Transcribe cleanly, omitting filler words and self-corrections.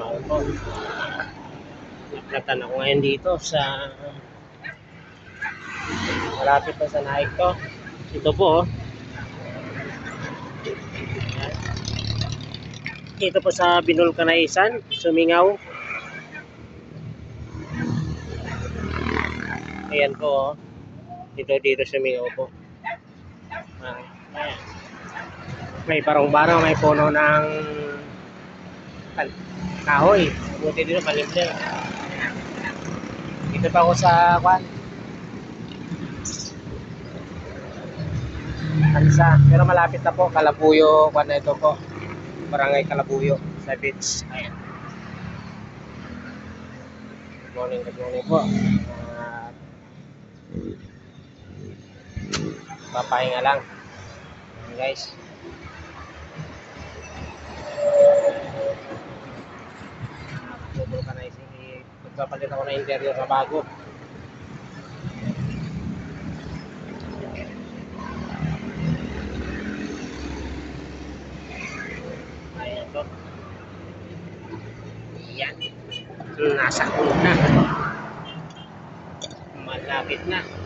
tao po. Naplatan ako ngayon dito sa malapit pa sa naik to. Ito po oh. Ito po sa Binulkanaisan, Sumingaw. Ayan po oh. Dito Sumingaw po. Ayan. May barong-barong, may puno ng kahoy. Buti dito malimlim. Dito pa ako sa kwan. Kansa. Pero malapit na po. Kalabuyo. Kwan na ito po. Barangay Kalabuyo. Sa beach. Ayan. Good morning po. Papahinga lang. Ayan guys. Magpapalit ako ng interior na bago. Ayan to. Ayan. Nasa kulo na. Malapit na.